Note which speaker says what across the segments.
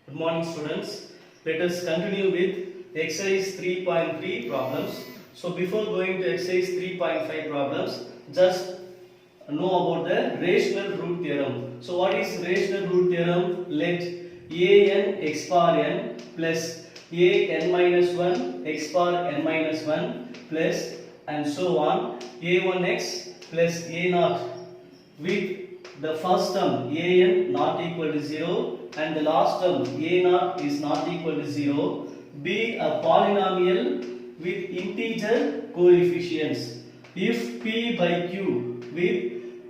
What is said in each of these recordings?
Speaker 1: Good morning, students. Let us continue with exercise 3.3 problems. So before going to exercise 3.5 problems, just know about the rational root theorem. So what is rational root theorem? Let an x power n plus an minus 1 x power n minus 1 plus and so on a1x plus a0 with the first term an not equal to 0 and the last term a0 is not equal to 0 be a polynomial with integer coefficients if p by q with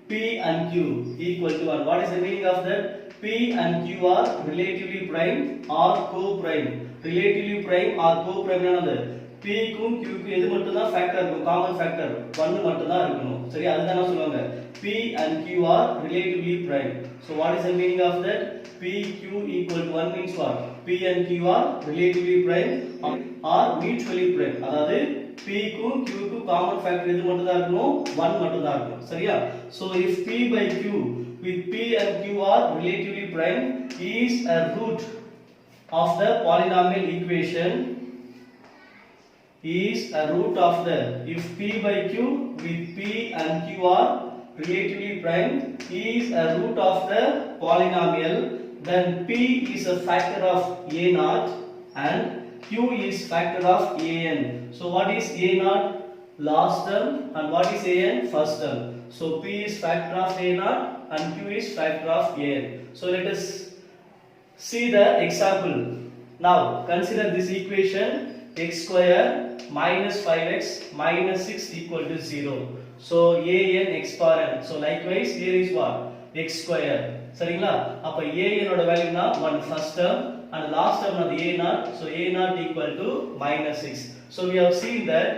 Speaker 1: p and q equal to 1. What is the meaning of that? P and q are relatively prime or co-prime. Relatively prime or co-prime another. P க்கும் q க்கும் எது மட்டும் தான் factor இருக்கும்? Common factor 1 மட்டும் தான் இருக்கணும். சரி, அதுதான் சொல்லுவாங்க. P and q are relatively prime. So what is the meaning of that? P q equal to 1 means what? P and q are relatively prime or mutually prime. அதாவது p க்கும் q க்கும் common factor எது மட்டும் தான் இருக்கணும்? 1 மட்டும் தான் இருக்கணும். சரியா? So if p by q with p and q are relatively prime is a root of the polynomial equation is a root of the if p by q with p and q are relatively prime is a root of the polynomial, then p is a factor of a0 and q is factor of an. So what is a0? Last term, and what is an? First term. So p is factor of a0 and q is factor of an. So let us see the example. Now consider this equation x square minus 5x minus 6 equal to 0. So an x power n. So likewise here is what? X square. சரிங்களா? அப்ப an ஓட value என்ன? 1 first term and last term of a0. So a0 equal to minus 6. So we have seen that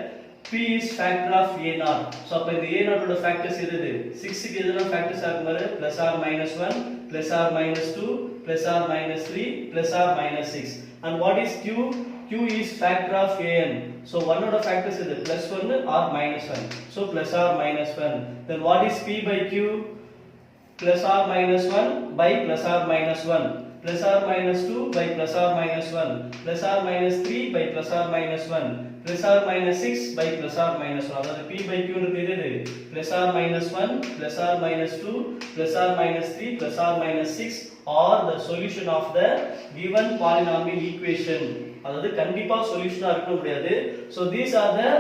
Speaker 1: p is factor of a0. So அப்ப இந்த a0 ஓட factors எது? 6 க்கு எதுனா factors ஆகுமாறு plus or minus 1 plus or minus 2 plus or minus 3 plus or minus 6. And what is q? Q is factor of an. So one of the factors is plus 1 or minus 1. So plus or minus 1. Then what is p by q? Plus or minus 1 by plus or minus 1. Plus or minus 2 by plus or minus 1. Plus or minus 3 by plus or minus 1. Plus or minus 6 by plus or minus 1. அதாவது p by q ன்றது plus or minus 1, plus or minus 2, plus or minus 3, plus or minus 6 are the solution of the given polynomial equation. அதாவது கண்டிப்பா சொல்யூஷனா இருக்க முடியாது. So these are the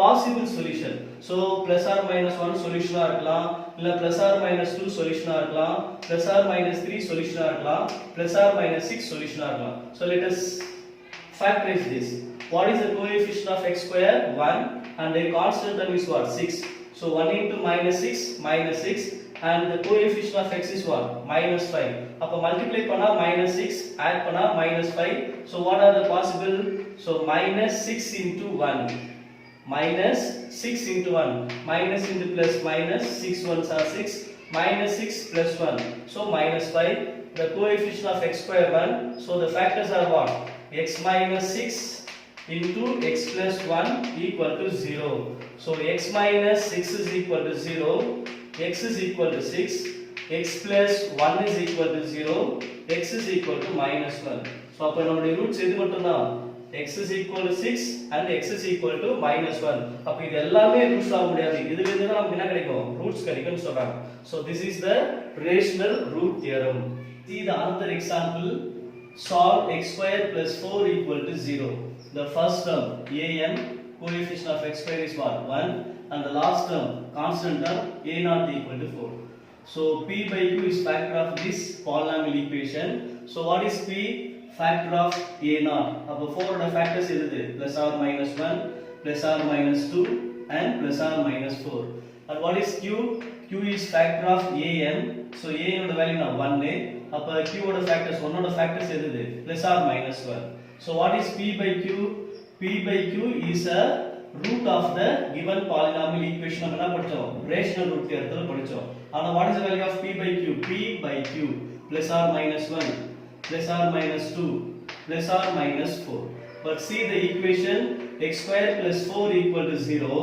Speaker 1: possible solution. So plus or minus 1 சொல்யூஷனா இருக்கலாம், இல்ல plus or minus 2 சொல்யூஷனா இருக்கலாம், plus or minus 3 சொல்யூஷனா இருக்கலாம், plus or minus 6 சொல்யூஷனா இருக்கலாம். So let us factorize this. What is the coefficient of x square? 1 and the constant term is what? 6. So 1 into minus 6 minus 6 and the coefficient of x is what? Minus 5. அப்ப multiply பண்ணா minus 6 add பண்ணா minus 5. So what are the possible? So minus 6 into 1 minus 6 into 1 minus into plus minus 6 ones are 6 minus 6 plus 1. So minus 5. The coefficient of x square 1. So the factors are what? X minus 6 into x plus 1 equal to 0. So x minus 6 is equal to 0, x is equal to 6, x plus 1 is equal to 0, x is equal to minus 1. So அப்ப நம்மளுடைய roots எது மட்டும் தான்? x is equal to 6 and x is equal to minus 1. அப்ப இது எல்லாமே roots ஆக முடியாது. இதுல இருந்து தான் நமக்கு என்ன கிடைக்கும்? ரூட்ஸ் கிடைக்கும்னு சொல்றாங்க. So this is the rational root theorem. See the another example. Solve x square plus 4 equal to 0. The first term an coefficient of x square is what? 1 and the last term constant term a0 equal to 4. So p by q is factor of this polynomial equation. So what is p? Factor of a0. அப்ப 4 ஓட factors எது? plus or minus 1 plus or minus 2 and plus or minus 4. And what is q? q is factor of an. So an ஓட value என்ன? 1. அப்ப q ஓட factors 1 ஓட factors எது? plus or minus 1. So what is p by q? P by q is a root of the given polynomial equation. நம்ம என்ன படிச்சோம்? rational root theorem படிச்சோம். ஆனா what is the value of p by q? P by q plus or minus 1 plus or minus 2 plus or minus 4. But see the equation x square plus 4 equal to 0,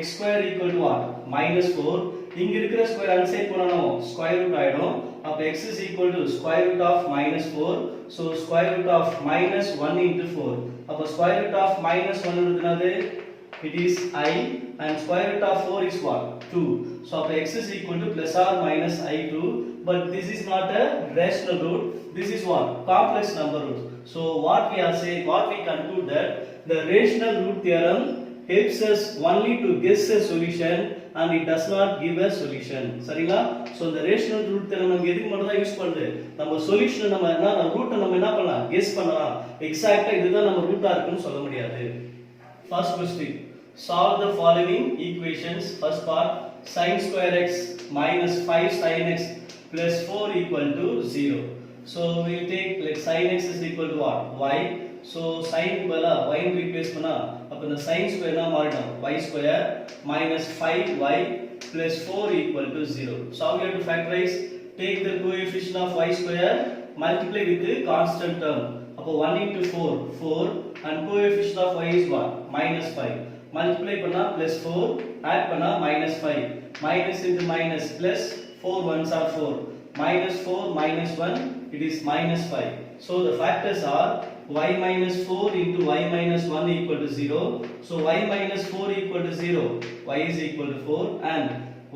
Speaker 1: x square equal to what? Minus 4. இங்க இருக்கிற square அன்சைட் பண்ணனும் square root ஆயிடும். அப்ப x is equal to square root of minus 4 so square root of minus 1 into 4. அப்ப square root of minus 1 என்னது? It is I, and square root of 4 is what? 2. So அப்ப x is equal to plus or minus I2, but this is not a rational root. This is what? Complex number root. So what we are saying, what we conclude that the rational root theorem helps us only to guess a solution and it does not give a solution. சரிங்களா? So the rational root theorem நம்ம எதுக்கு மட்டும் தான் use பண்ணுது? நம்ம solution நம்ம என்ன root நம்ம என்ன பண்ணலாம்? கெஸ் பண்ணலாம். எக்ஸாக்ட்டா இதுதான் நம்ம ரூட்டா இருக்குன்னு சொல்ல முடியாது. First question. Solve the following equations. First part, sin square x minus 5 sin x plus 4 equal to 0. So we will take like sin x is equal to what? Y. So sin bala y replace பண்ணா அப்ப இந்த sin square என்ன மாறிடும்? Y square minus 5y plus 4 equal to 0. So how we have to factorize? Take the coefficient of y square, multiply with the constant term. அப்ப 1 into 4 4 and coefficient of y is what? Minus 5. Multiply பண்ணா plus 4, add பண்ணா minus 5. Minus into minus plus 4 ones are 4. Minus 4 minus 1, it is minus 5. So the factors are y minus 4 into y minus 1 equal to 0. So y minus 4 equal to 0, y is equal to 4, and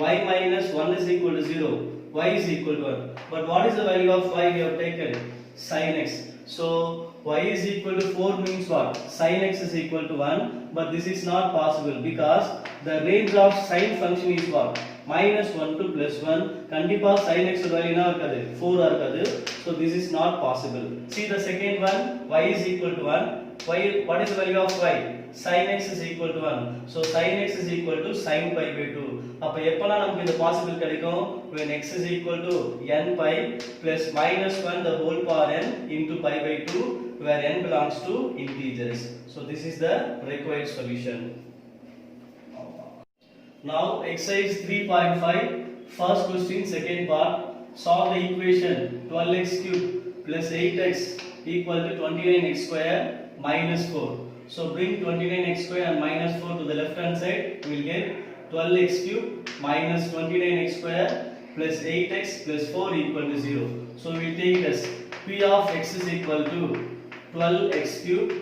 Speaker 1: y minus 1 is equal to 0, y is equal to 1. But what is the value of y we have taken? Sin x. So y is equal to 4 means what? Sin x is equal to 1, but this is not possible because the range of sin function is what? Minus 1 to plus 1. கண்டிப்பா sin x value என்ன இருக்காது? 4 இருக்காது. So this is not possible. See the second one, y is equal to 1. What is the value of y? Sin x is equal to 1. So sin x is equal to sin pi by 2. அப்ப எப்பலாம் நமக்கு இந்த possible கிடைக்கும்? When x is equal to n pi plus minus 1 the whole power n into pi by 2, where n belongs to integers. So this is the required solution. Now exercise 3.5, first question, second part. Solve the equation 12x cube plus 8x equal to 29x square minus 4. So bring 29x square and minus 4 to the left hand side. We will get 12x cube minus 29x square plus 8x plus 4 equal to 0. So we will take this p of x is equal to 12x cube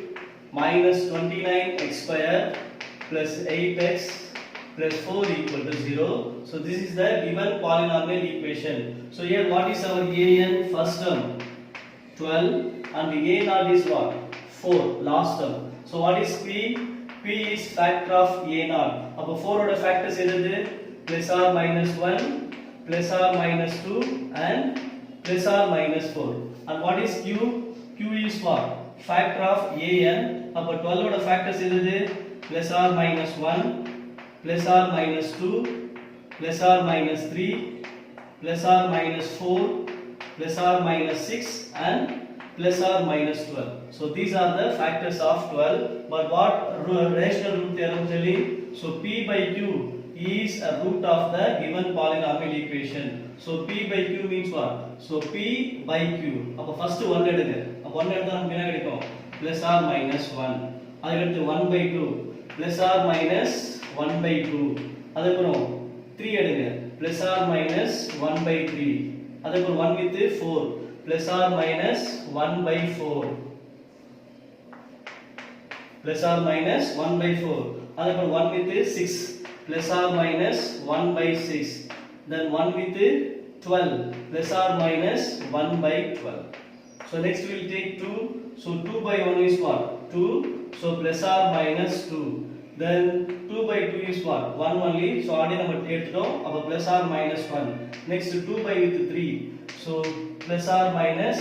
Speaker 1: minus 29x square plus 8x plus 4 equal to 0. So this is the given polynomial equation. So here what is our an? First term 12 and a naught is what? 4, last term. So what is p? P is factor of a naught. அப்ப 4 ஓட factors என்னது? Plus or minus 1, plus or minus 2 and plus or minus 4. And what is q? Q is what? Factor of an. அப்ப 12 ஓட factors என்னது? Plus or minus 1, plus or minus 2, plus or minus 3, plus or minus 4, plus or minus 6 and plus or minus 12. So these are the factors of 12. But what rational root theorem telling? So p by q is a root of the given polynomial equation. So p by q means what? So p by q. அப்ப first 1 எடுங்க. அப்ப 1 எடுத்தா நமக்கு என்ன கிடைக்கும்? Plus or minus 1. அதுக்கு 1 by 2 plus or minus 1 by 2. அதுக்கப்புறம் 3 எடுங்க. Plus or minus 1 by 3. அதுக்கப்புறம் 1 with 4 plus or minus 1 by 4. Plus or minus 1 by 4. அதுக்கப்புறம் 1 with 6 plus or minus 1 by 6. Then 1 with 12 plus or minus 1 by 12. So next we will take 2. So 2 by 1 is what? 2. So plus or minus 2. Then 2 by 2 is what? 1 only. So already நம்ம எடுத்துட்டோம். அப்ப plus or minus 1. Next 2 by with 3. So plus or minus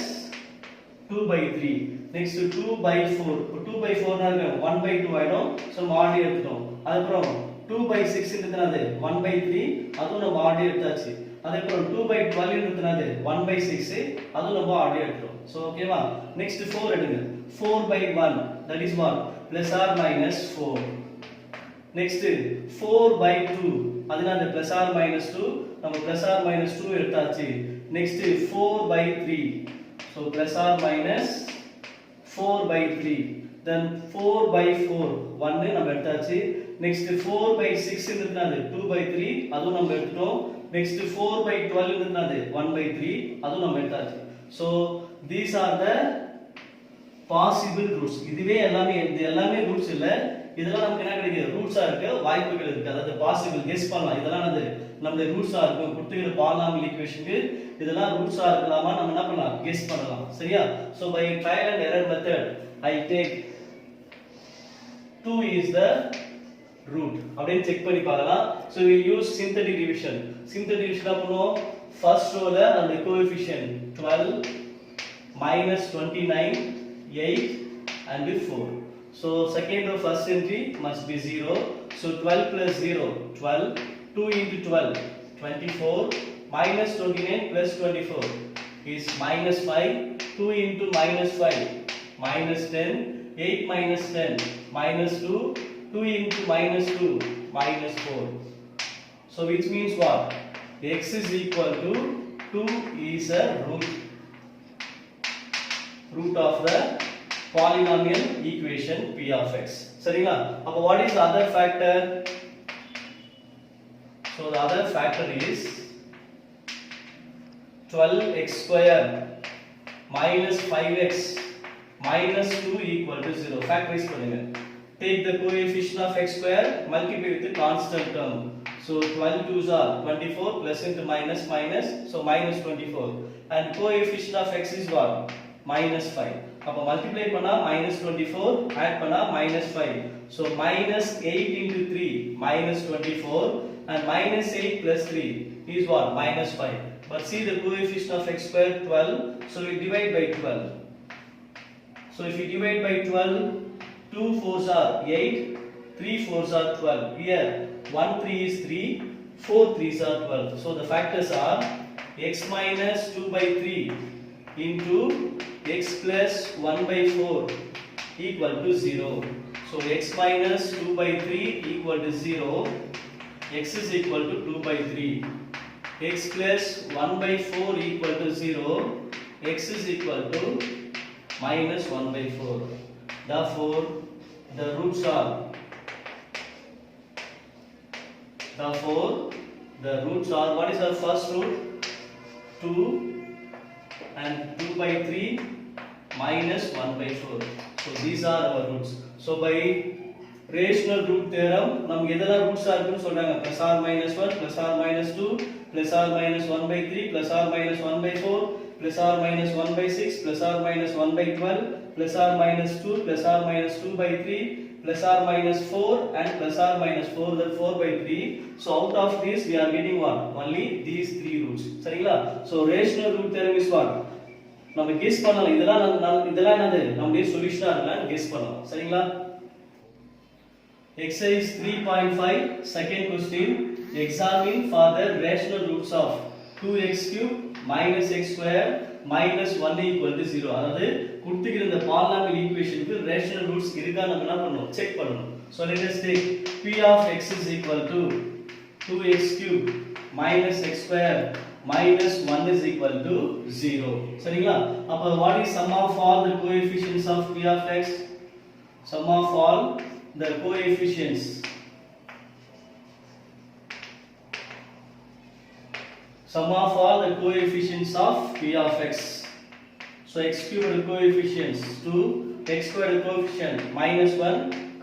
Speaker 1: 2 by 3. Next 2 by 4. 2 by 4 னா 1 by 2 ஆயிடும். So நம்ம already எடுத்துட்டோம். அதுக்கப்புறம் 2 by 6 என்னது? 1 by 3. அதுவும் நம்ம already எடுத்தாச்சு. அதுக்கப்புறம் 2 by 12 என்னது? 1 by 6. அதுவும் நம்ம already எடுத்துட்டோம். So ஓகேவா? Next 4 எடுங்க. 4 by 1. That is what? Plus or minus 4. Next 4 by 2. அதுனால plus or minus 2. நம்ம plus or minus 2 எடுத்தாச்சு. Next 4 by 3. So plus or minus 4 by 3. Then 4 by 4. 1 நம்ம எடுத்தாச்சு. Next 4 by 6 என்னது? 2 by 3. அதுவும் நம்ம எடுத்துட்டோம். Next 4 by 12 என்னது? 1 by 3. அதுவும் நம்ம எடுத்தாச்சு. So these are the possible roots. இதுவே எல்லாமே ரூட்ஸ் இல்ல, இதெல்லாம் நமக்கு என்ன கிடைக்குது, ரூட்ஸா இருக்க வாய்ப்புகள் இருக்கு. அதாவது பாசிபிள் கெஸ் பண்ணலாம். இதெல்லாம் நம்மளுடைய ரூட்ஸா இருக்கும். கொடுத்துக்கிற பாலினாமியல் ஈக்குவேஷனுக்கு இதெல்லாம் ரூட்ஸா இருக்கலாமா நம்ம என்ன பண்ணலாம், கெஸ் பண்ணலாம். சரியா? So by trial and error method I take 2 is the root அப்படினு செக் பண்ணி பார்க்கலாம். So we use synthetic division. Synthetic division பண்ணுவோம். First row ல அந்த coefficient 12 minus 29 8 and 4. So second row first entry must be 0. So 12 plus 0 12, 2 into 12 24, minus 29 plus 24 is minus 5, 2 into minus 5 minus 10, 8 minus 10 minus 2, 2 into minus 2 minus 4. So which means what? X is equal to 2 is a root of the polynomial equation P of x. சரிங்களா? அப்ப what is the other factor? So the other factor is 12x square minus 5x minus 2 equal to 0. Factorize பண்ணுங்க. Take the coefficient of x square, multiply with the constant term. So 12 2s are 24 plus into minus minus, so minus 24. And coefficient of x is what? Minus 5. அப்ப multiply பண்ணா minus 24, add பண்ணா minus 5. So minus 8 into 3 minus 24 and minus 8 plus 3 is what? Minus 5. But see the coefficient of x square 12, so we divide by 12. So if you divide by 12, 2 4s are 8, 3 4s are 12. Here 1 3 is 3, 4 3s are 12. So the factors are x minus 2 by 3 into x plus 1 by 4 equal to 0. So x minus 2 by 3 equal to 0. X is equal to 2 by 3. X plus 1 by 4 equal to 0. X is equal to minus 1 by 4. Therefore the roots are what is our first root? 2 and 2 by 3 minus 1 by 4. So these are our roots. So by rational root theorem நமக்கு எதெல்லாம் ரூட்ஸா இருக்குன்னு சொல்றாங்க, plus or minus 1 plus or minus 2 plus or minus 1 by 3 plus or minus 1 by 4 plus or minus 1 by 6 plus or minus 1 by 12 plus or minus 2 plus or minus 2 by 3 plus or minus 4 and plus or minus 4, that 4 by 3. So out of this we are getting what? Only these 3 roots. சரிங்களா? So rational root theorem is what? நம்ம guess பண்ணலாம். இதெல்லாம் என்னது, நம்மளுடைய சொல்யூஷனா இருக்கலாம் guess பண்ணலாம். சரிங்களா? Exercise 3.5 second question. Examine for the rational roots of 2x cube minus x square minus 1 equal to 0. அதாவது கொடுத்துக்கிற இந்த பாலினாமியல் ஈக்குவேஷனுக்கு ரேஷனல் ரூட்ஸ் இருக்கா நம்ம என்ன பண்ணணும், செக் பண்ணணும். So let us take p of x is equal to 2x cube minus x square minus 1 is equal to 0. சரிங்களா? அப்ப what is sum of all the coefficients of p of x? Sum of all the coefficients of p of x. So x cubed coefficients 2, x squared coefficient minus 1,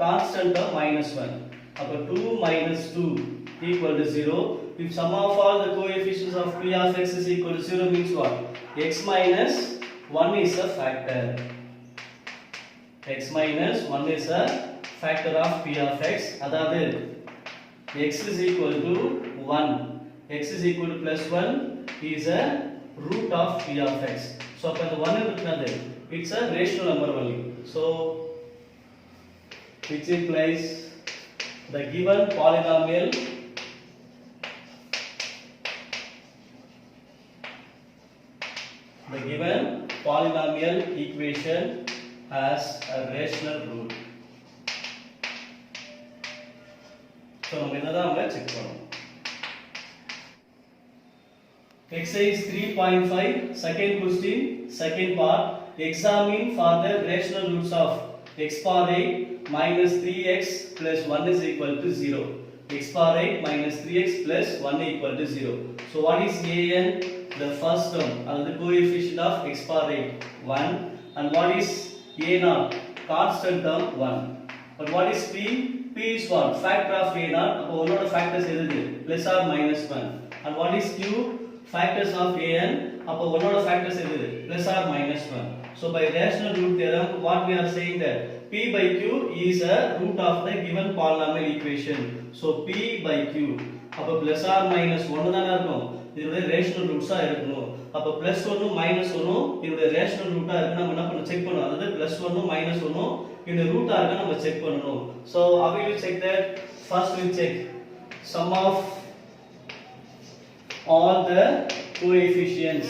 Speaker 1: constant term minus 1. அப்ப 2 minus 2 equal to 0. If sum of all the coefficients of p of x is equal to 0 means what? X minus 1 is a factor. X minus 1 is a factor of p of x. அதாவது x is equal to 1. X is equal to plus 1 is a root of p of x. So அப்ப இந்த 1 இருக்குனது it's a rational number only. So which implies the given polynomial equation has a rational root. So நம்ம என்னதான் check பண்ணணும். Exercise 3.5 second question, second part. Examine for the rational roots of x power 8 minus 3x plus 1 is equal to 0. X power 8 minus 3x plus 1 equal to 0. So what is an? the first term, the coefficient of x power 8, 1. And what is a naught? Constant term 1. But what is p? P is what? Factor of a naught. அப்போ ஒன்னோட factors எது? Plus or minus 1. And what is q? Factors of an. அப்போ ஒன்னோட factors எது? Plus or minus 1. So by rational root theorem, what we are saying that p by q is a root of the given polynomial equation. So p by q. அப்போ plus or minus 1 தான இருக்கும். இதோட rational ரூட்ஸா இருக்கணும். அப்ப plus 1 minus 1 இதோட rational ரூட்டா இருக்கு. நம்ம என்ன பண்ணணும்? செக் பண்ணனும். அதாவது plus 1 minus 1 இதோட ரூட்டா இருக்கு நம்ம செக் பண்ணனும். So how will you check that? First we check sum of all the coefficients.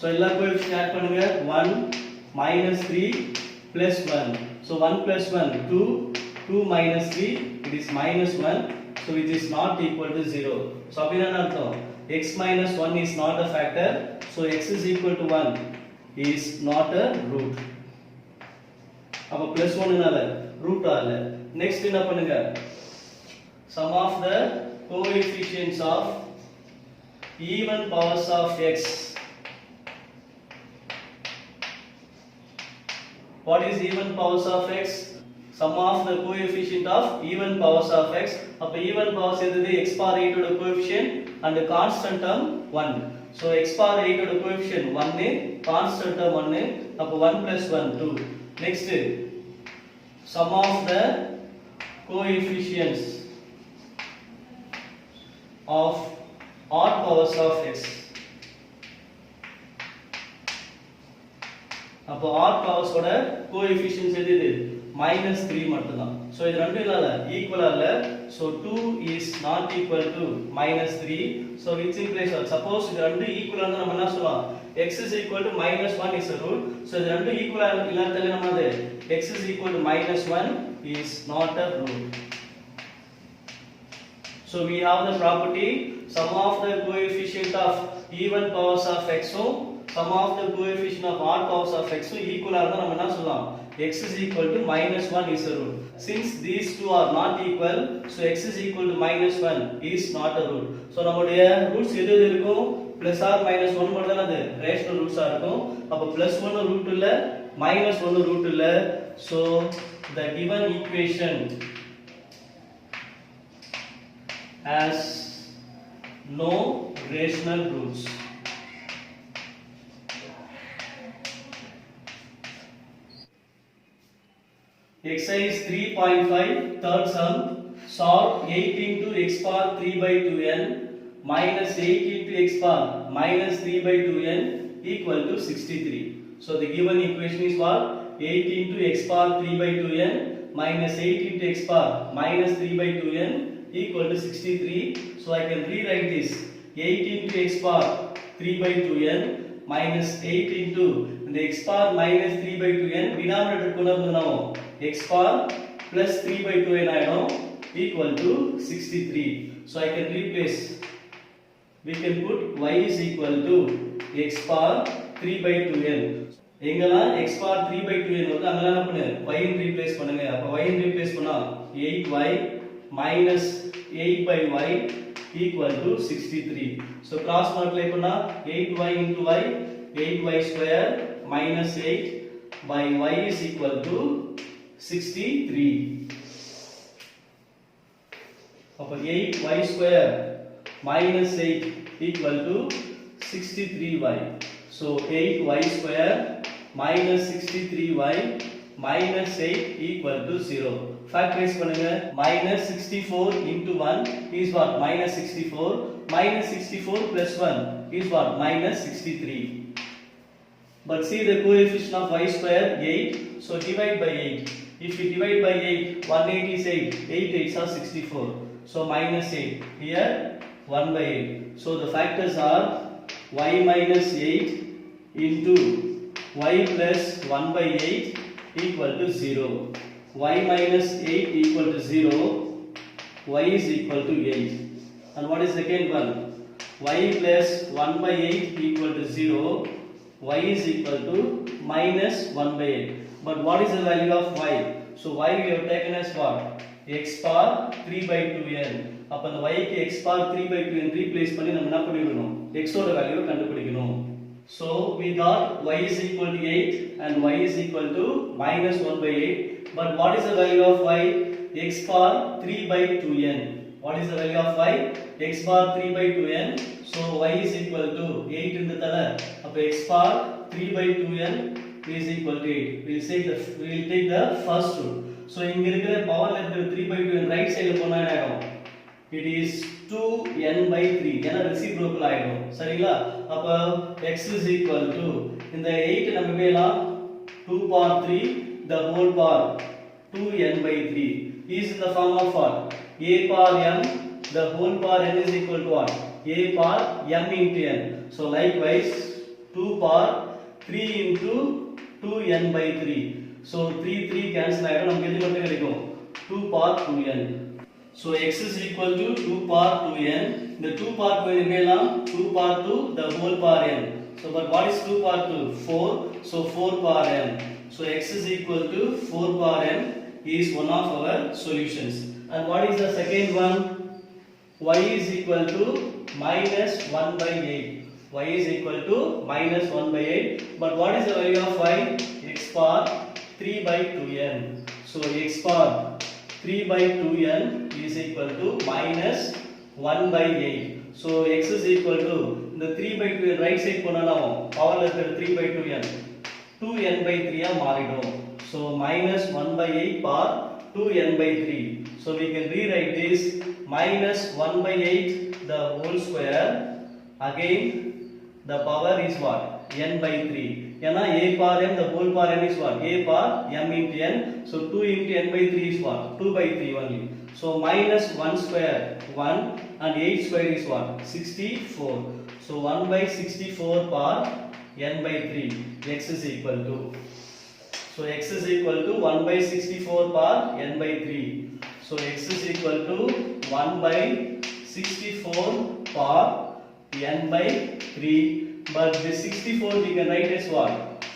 Speaker 1: So எல்லா coefficient add பண்ணுங்க. 1 minus 3 plus 1. So 1 plus 1 2, 2 minus 3 it is minus 1. So which is not equal to 0. So அப்படினா என்ன அர்த்தம்? x minus 1 is not a factor. So x is equal to 1 is not a root. அப்ப plus 1 னால root ஆல. Next என்ன பண்ணுங்க? Sum of the coefficients of even powers of x. What is even powers of x? Sum of the coefficient of even powers of x. அப்ப even powers எது? x power 8 ஓட coefficient and constant term 1. So x power 8 ஓட coefficient 1, constant term 1. அப்ப 1 plus 1 2. Next sum of the coefficients of odd powers of x. அப்ப odd powers ஓட coefficients எது? minus 3 மட்டும் தான். So இது ரெண்டும் இல்லல ஈக்குவலா இல்ல. So 2 is not equal to minus 3. So which implies that suppose இது ரெண்டும் ஈக்குவலா இருந்தா நம்ம என்ன சொல்லலாம்? x is equal to minus 1 is a root. So இது ரெண்டும் ஈக்குவலா இல்லாததால நம்ம அது x is equal to minus 1 is not a root. So we have the property sum of the coefficient of even powers of x, sum of the coefficient of odd powers of x equal ஆ இருந்தா நம்ம என்ன சொல்லலாம்? x is equal to minus 1 is a root. Since these two are not equal, so x is equal to minus 1 is not a root. So நம்மளுடைய roots எது இருக்கும்? plus or minus 1 மட்டும் தான் அது ரேஷனல் ரூட்ஸா இருக்கும். அப்ப plus 1 ரூட் இல்ல, minus 1 root இல்ல. So the given equation has no rational roots. Exercise 3.5 third sum. Solve 8 into x power 3 by 2n minus 8 into x power minus 3 by 2n equal to 63. So the given equation is what? 8 into x power 3 by 2n minus 8 into x power minus 3 by 2n equal to 63. So I can rewrite this 8 into x power 3 by 2n minus 8 into the x power minus 3 by 2n denominator கொண்டு வந்தோம் x power plus 3 by 2n ஆயிடும் equal to 63. So I can replace, we can put y is equal to x power 3 by 2n. எங்கெல்லாம் x power 3 by 2n வருது அங்கெல்லாம் என்ன பண்ணு y ன் replace பண்ணுங்க. அப்ப y ன் ரீப்ளேஸ் பண்ணா 8y minus 8 by y equal to 63. So cross multiply பண்ணா 8y into y 8y square minus 8 by y is equal to 63. அப்ப 8y square minus 8 equal to 63y. So 8y square minus 63y minus 8 equal to 0. Factorize பண்ணுங்க. minus 64 into 1 is what? minus 64. minus 64 plus 1 is what? minus 63. But see the coefficient of y square 8. So divide by 8. If you divide by 8, 1 8 is 8. 8 8s are 64. So minus 8. Here 1 by 8. So the factors are y minus 8 into y plus 1 by 8 equal to 0. Y minus 8 equal to 0. Y is equal to 8. And what is the second one? Y plus 1 by 8 equal to 0. Y is equal to minus 1 by 8. But what is the value of y? So y we have taken as what? X power 3 by 2n. அப்ப அந்த y க்கு x power 3 by 2 என்று replace பண்ணி நம்ம என்ன பண்ணிடணும் x ஓட வேல்யூவை கண்டுபிடிக்கணும். So we got y is equal to 8 and y is equal to minus 1 by 8. But what is the value of y? X power 3 by 2n. What is the value of y? X power 3 by 2n. So y is equal to 8 இருந்ததால அப்ப x power 3 by 2n is equal to 8. We will take the first rule. So இங்க இருக்கிற பவர்ல இருக்கிற 3 by 2n right சைடுல போனா என்ன ஆகும்? It is 2n by 3. ஏனா ரெசிப்ரோக்கல் ஆயிடும். சரிங்களா? அப்ப x is equal to இந்த 8 நம்ம மேலாம் 2 power 3 the whole power 2n by 3 is in the form of what? A power m the whole power n is equal to what? A power m into n. So likewise 2 power 3 into 2n by 3. So 3 cancel ஆயிடும் நமக்கு எது மட்டும் கிடைக்கும் 2 power 2n. So x is equal to 2 power 2n. The 2 power 2n மேலாம் 2 power 2 the whole power n. So but what is 2 power 2? 4. So 4 power n. So x is equal to 4 power n is one of our solutions. And what is the second one? Y is equal to minus 1 by 8. Y is equal to minus 1 by 8. But what is the value of y? X power 3 by 2n. So x power 3 by 2n is equal to minus 1 by 8. So x is equal to the 3 by 2n right side போனாலும் பவர்ல இருக்கிற 3 by 2n 2n by 3 ஆ மாறிடும். So minus 1 by 8 power 2n by 3. So we can rewrite this minus 1 by 8 the whole square. Again the power is what? n by 3. ஏனா a power m the whole power n is what? A power m into n. So 2 into n by 3 is what? 2 by 3 only. So minus 1 square 1 and 8 square is what? 64. So 1 by 64 power n by 3. X is equal to. So x is equal to 1 by 64 power n by 3. So x is equal to 1 by 64 power n by 3. But this 64 we can write as what?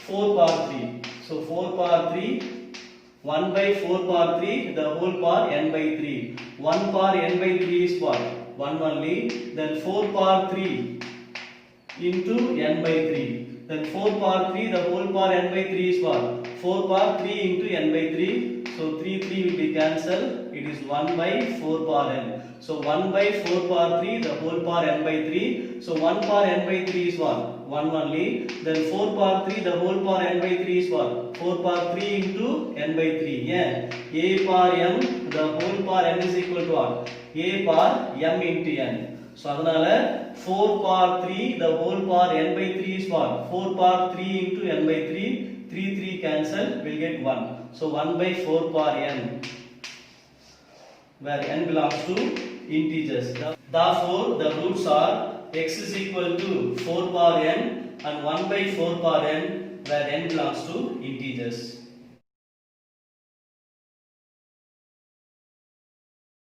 Speaker 1: 4 power 3. So 4 power 3, 1 by 4 power 3, the whole power n by 3. 1 power n by 3 is what? 1 only. Then 4 power 3 into n by 3. Then 4 power 3, the whole power n by 3 is what? 4 power 3 into n by 3. So 3 will be cancelled. It is 1 by 4 power n. So 1 by 4 power 3, the whole power n by 3. So 1 power n by 3 is what? 1 only. Then 4 power 3, the whole power n by 3 is what? 4 power 3 into n by 3. Yeah. A power m, the whole power n is equal to what? A power m into n. So அதனால 4 power 3, the whole power n by 3 is what? 4 power 3 into n by 3. 3 cancel, we'll get 1. So 1 by 4 power n, where n belongs to integers. Therefore, the roots are x is equal to 4 power n and 1 by 4 power n, where n belongs to integers.